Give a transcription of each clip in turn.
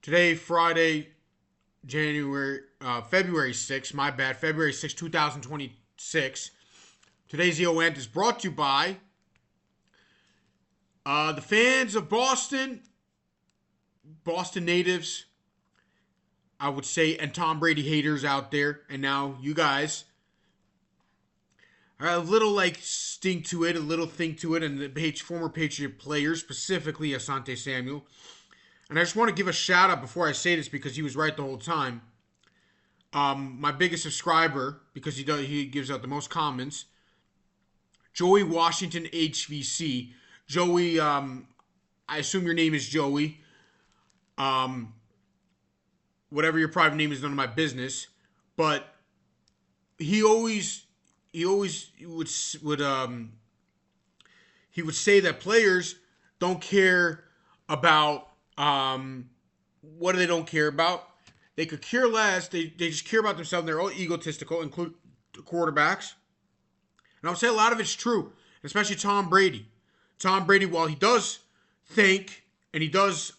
Today, Friday, February 6th, my bad, February 6th, 2026. Today's EON is brought to you by the fans of Boston, Boston natives, I would say, and Tom Brady haters out there, and now you guys. A little stink to it, a little think to it, and the former Patriot players, specifically Asante Samuel. And I just want to give a shout out before I say this because he was right the whole time. My biggest subscriber, because he gives out the most comments, Joey Washington HVC. Joey, I assume your name is Joey. Whatever your private name is, none of my business. But he always would say that players don't care about what do they don't care about? They could care less. They just care about themselves. They're all egotistical, include quarterbacks. And I would say a lot of it's true, especially Tom Brady. Tom Brady, while he does thank and he does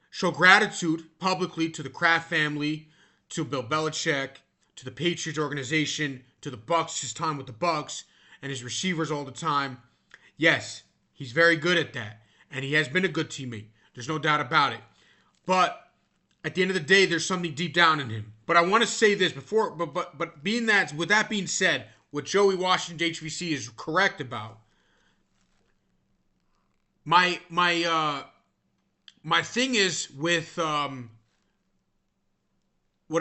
show gratitude publicly to the Kraft family, to Bill Belichick, to the Patriots organization, to the Bucks, his time with the Bucks, and his receivers all the time. Yes, he's very good at that, and he has been a good teammate. There's no doubt about it. But at the end of the day, there's something deep down in him. But I want to say this before, but being that, with that being said, what Joey Washington HVC is correct about. My thing is with what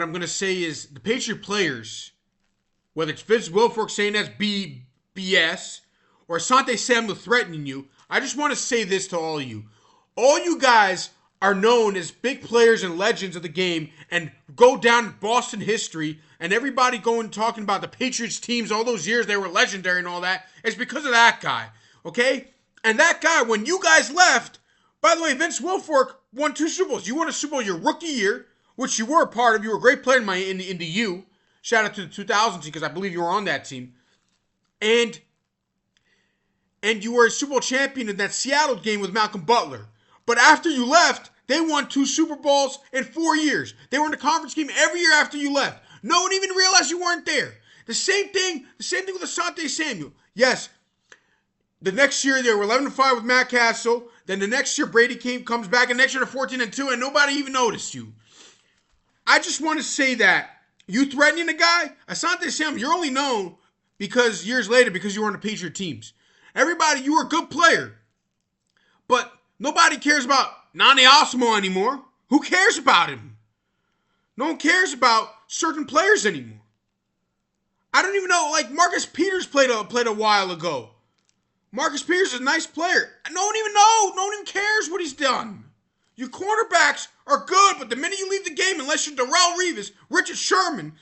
I'm gonna say is the Patriot players, whether it's Vince Wilfork saying that's BS or Asante Samuel threatening you. I just want to say this to all of you. All you guys are known as big players and legends of the game and go down in Boston history, and everybody going talking about the Patriots teams all those years they were legendary and all that. It's because of that guy, okay? And that guy, when you guys left, by the way, Vince Wilfork won 2 Super Bowls. You won a Super Bowl your rookie year, which you were a part of. You were a great player in the U. Shout out to the 2000 team because I believe you were on that team. And you were a Super Bowl champion in that Seattle game with Malcolm Butler. But after you left, they won 2 Super Bowls in 4 years. They were in the conference game every year after you left. No one even realized you weren't there. The same thing with Asante Samuel. Yes, the next year they were 11-5 with Matt Castle. Then the next year Brady comes back, and next year they're 14-2, and nobody even noticed you. I just want to say that you threatening a guy, Asante Samuel, you're only known because years later because you were on the Patriot teams. Everybody, you were a good player, but nobody cares about Nani Osmo anymore. Who cares about him? No one cares about certain players anymore. I don't even know, Marcus Peters played a while ago. Marcus Peters is a nice player. No one even cares what he's done. Your cornerbacks are good, but the minute you leave the game, unless you're Darrelle Revis, Richard Sherman,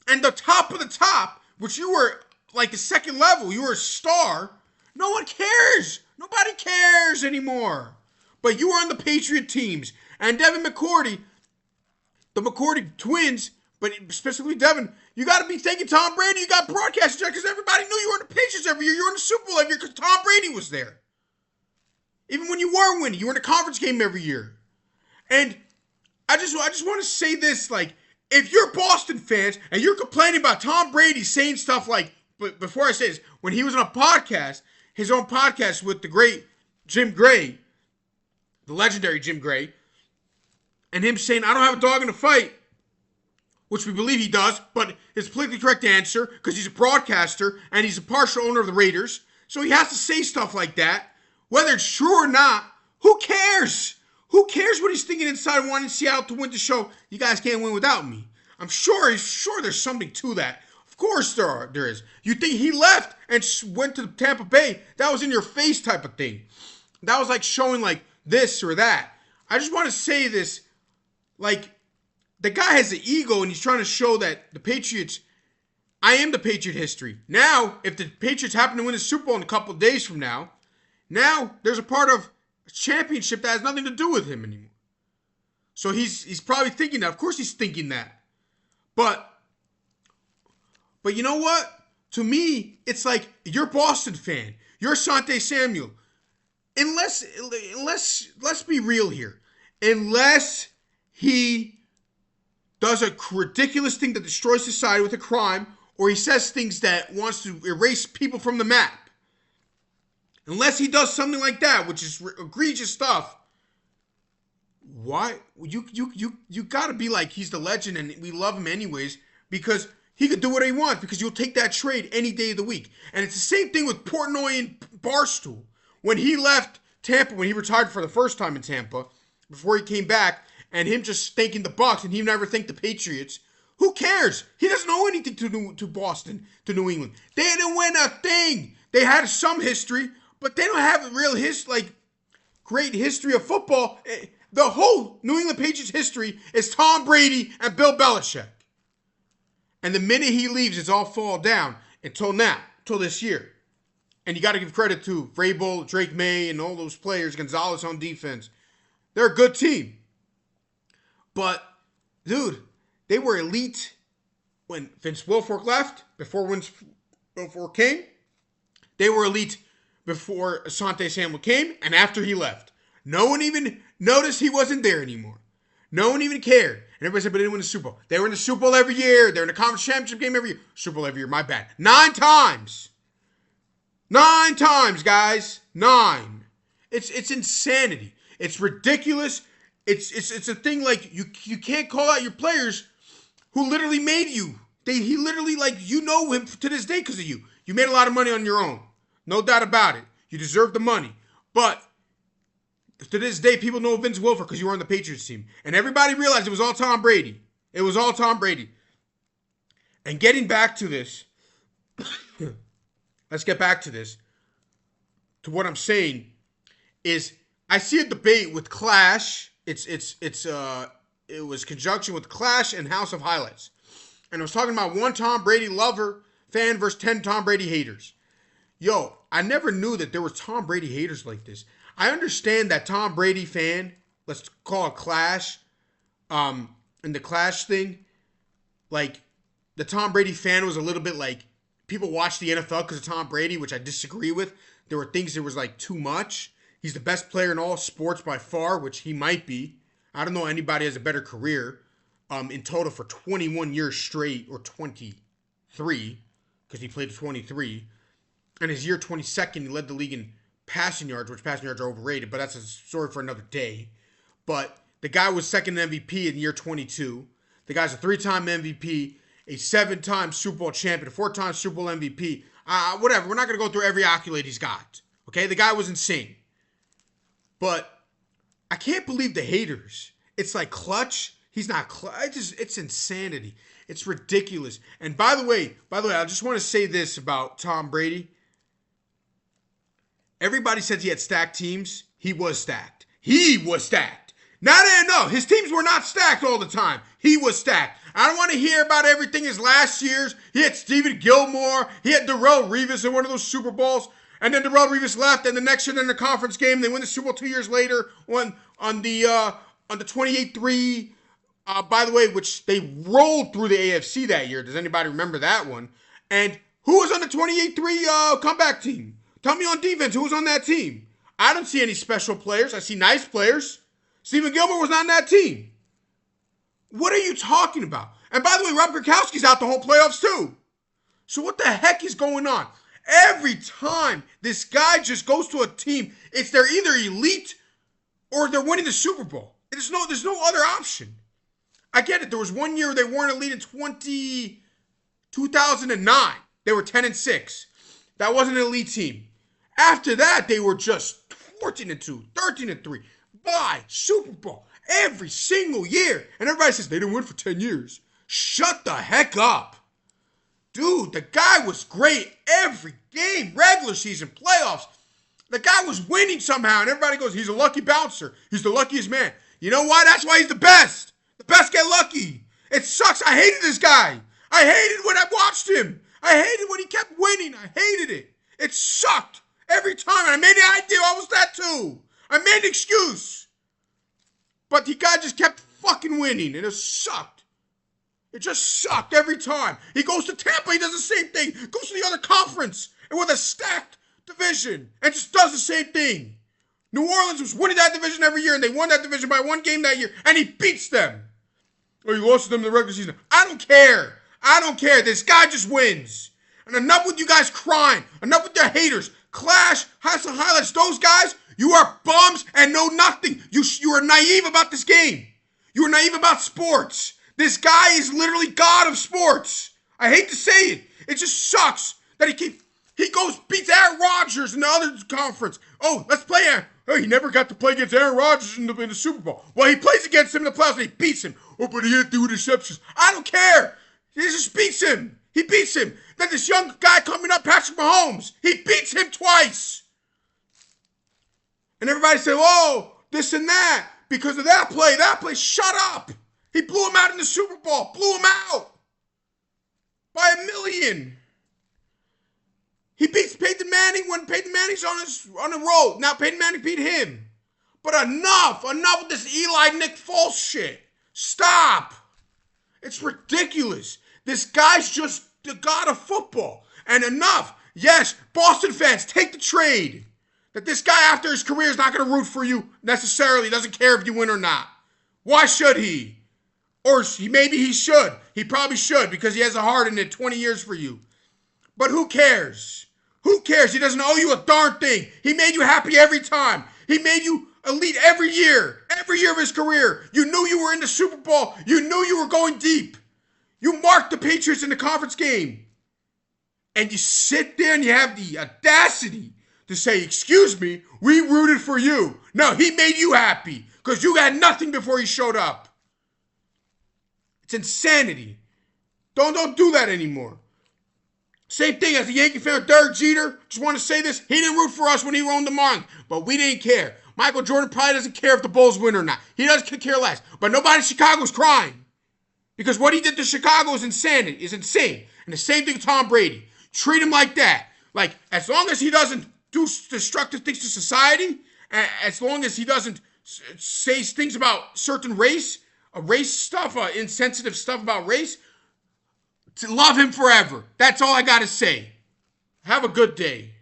and the top of the top, which you were like the second level, you were a star, no one cares. Nobody cares anymore. But you were on the Patriot teams. And Devin McCourty, the McCourty twins, but specifically Devin, you got to be thanking Tom Brady. You got broadcast because everybody knew you were in the Patriots every year. You were in the Super Bowl every year because Tom Brady was there. Even when you were winning, you were in a conference game every year. And I just want to say this, if you're Boston fans and you're complaining about Tom Brady saying stuff but before I say this, when he was on a podcast, his own podcast with the great Jim Gray, the legendary Jim Gray, and him saying, I don't have a dog in the fight, which we believe he does, but it's a politically correct answer because he's a broadcaster and he's a partial owner of the Raiders. So he has to say stuff like that. Whether it's true or not, who cares? Who cares what he's thinking inside wanting Seattle to win the show? You guys can't win without me. I'm sure there's something to that. Of course there is. You think he left and went to Tampa Bay? That was in your face type of thing. That was showing this or that. I just want to say this, the guy has an ego and he's trying to show that the Patriots, I am the Patriot history. Now, if the Patriots happen to win the Super Bowl in a couple of days from now there's a part of a championship that has nothing to do with him anymore. So he's probably thinking that. Of course he's thinking that. But you know what? To me, it's you're a Boston fan. You're Asante Samuel. Let's be real here. Unless he does a ridiculous thing that destroys society with a crime, or he says things that wants to erase people from the map. Unless he does something like that, which is egregious stuff, why you gotta be like, he's the legend and we love him anyways, because he could do what he wants, because you'll take that trade any day of the week. And it's the same thing with Portnoy and Barstool. When he left Tampa, when he retired for the first time in Tampa, before he came back, and him just thanking the Bucs and he never thanked the Patriots, who cares? He doesn't owe anything to Boston, to New England. They didn't win a thing. They had some history, but they don't have a real great history of football. The whole New England Patriots history is Tom Brady and Bill Belichick. And the minute he leaves, it's all fall down until now, until this year. And you got to give credit to Vrabel, Drake May, and all those players, Gonzalez on defense. They're a good team. But, dude, they were elite when Vince Wilfork left, before Vince Wilfork came. They were elite before Asante Samuel came and after he left. No one even noticed he wasn't there anymore. No one even cared. And everybody said, but they didn't win the Super Bowl. They were in the Super Bowl every year. They're in the conference championship game every year. Super Bowl every year, my bad. 9 times. 9 times, guys. 9. It's insanity. It's ridiculous. It's a thing like you can't call out your players who literally made you. He literally, you know him to this day because of you. You made a lot of money on your own. No doubt about it. You deserve the money. But to this day, people know Vince Wilfork because you were on the Patriots team. And everybody realized it was all Tom Brady. It was all Tom Brady. And getting back to this, let's get back to this. To what I'm saying is, I see a debate with Clash. It was conjunction with Clash and House of Highlights. And I was talking about one Tom Brady lover fan versus 10 Tom Brady haters. Yo, I never knew that there were Tom Brady haters like this. I understand that Tom Brady fan, let's call it Clash, and the Clash thing, the Tom Brady fan was a little bit people watch the NFL because of Tom Brady, which I disagree with. There were things that was too much. He's the best player in all sports by far, which he might be. I don't know anybody has a better career in total for 21 years straight, or 23, because he played 23. And his year 22nd, he led the league in passing yards, which passing yards are overrated, but that's a story for another day. But the guy was second MVP in year 22. The guy's a 3-time MVP, a 7-time Super Bowl champion, a 4-time Super Bowl MVP. Whatever, we're not going to go through every accolade he's got. Okay, the guy was insane. But I can't believe the haters. It's like Clutch. He's not Clutch. It's insanity. It's ridiculous. And by the way, I just want to say this about Tom Brady. Everybody says he had stacked teams. He was stacked. He was stacked. No. His teams were not stacked all the time. He was stacked. I don't want to hear about everything his last year's. He had Stephen Gilmore. He had Darrelle Revis in one of those Super Bowls. And then Darrelle Revis left, and the next year in the conference game, they win the Super Bowl 2 years later on the 28-3. By the way, which they rolled through the AFC that year. Does anybody remember that one? And who was on the 28-3 comeback team? Tell me on defense, who was on that team? I don't see any special players. I see nice players. Stephen Gilmore was not on that team. What are you talking about? And by the way, Rob Gronkowski's out the whole playoffs too. So what the heck is going on? Every time this guy just goes to a team, they're either elite or they're winning the Super Bowl. There's no other option. I get it. There was one year they weren't elite in 2009. They were 10-6. That wasn't an elite team. After that, they were just 14-2, 13-3. Bye, Super Bowl every single year. And everybody says they didn't win for 10 years. Shut the heck up. Dude, the guy was great every game, regular season, playoffs. The guy was winning somehow, and everybody goes, he's a lucky bouncer. He's the luckiest man. You know why? That's why he's the best. The best get lucky. It sucks. I hated this guy. I hated when I watched him. I hated when he kept winning. I hated it. It sucked every time. And I made the idea I was that too. I made an excuse. But the guy just kept fucking winning, and it sucked. It just sucked every time. He goes to Tampa, he does the same thing. Goes to the other conference, and with a stacked division, and just does the same thing. New Orleans was winning that division every year, and they won that division by 1 game that year, and he beats them. Or you lost to them in the regular season. I don't care. I don't care. This guy just wins. And enough with you guys crying. Enough with your haters. Clash, Hustle Highlights, those guys, you are bums and know nothing. You are naive about this game. You are naive about sports. This guy is literally God of sports. I hate to say it. It just sucks that he goes beats Aaron Rodgers in the other conference. Oh, let's play Aaron. Oh, he never got to play against Aaron Rodgers in the Super Bowl. Well, he plays against him in the playoffs and he beats him. Oh, but he had 2 interceptions. I don't care. He just beats him. He beats him. Then this young guy coming up, Patrick Mahomes, he beats him twice. And everybody said, oh, this and that. Because of that play. Shut up. He blew him out in the Super Bowl. Blew him out. By 1 million. He beats Peyton Manning when Peyton Manning's on the road. Now Peyton Manning beat him. But enough with this Eli Nick Foles shit. Stop. It's ridiculous. This guy's just the god of football. And enough. Yes, Boston fans, take the trade. That this guy after his career is not going to root for you necessarily. Doesn't care if you win or not. Why should he? Or maybe he should. He probably should because he has a heart in it 20 years for you. But who cares? Who cares? He doesn't owe you a darn thing. He made you happy every time. He made you elite every year of his career. You knew you were in the Super Bowl. You knew you were going deep. You marked the Patriots in the conference game. And you sit there and you have the audacity to say, excuse me, we rooted for you. No, he made you happy because you had nothing before he showed up. It's insanity. Don't do that anymore. Same thing as a Yankee fan with Derek Jeter. Just want to say this. He didn't root for us when he owned the Marlins, but we didn't care. Michael Jordan probably doesn't care if the Bulls win or not. He doesn't care less. But nobody in Chicago's crying. Because what he did to Chicago is insane. And the same thing with Tom Brady. Treat him like that. Like, as long as he doesn't do destructive things to society, as long as he doesn't say things about certain race stuff, insensitive stuff about race, to love him forever. That's all I got to say. Have a good day.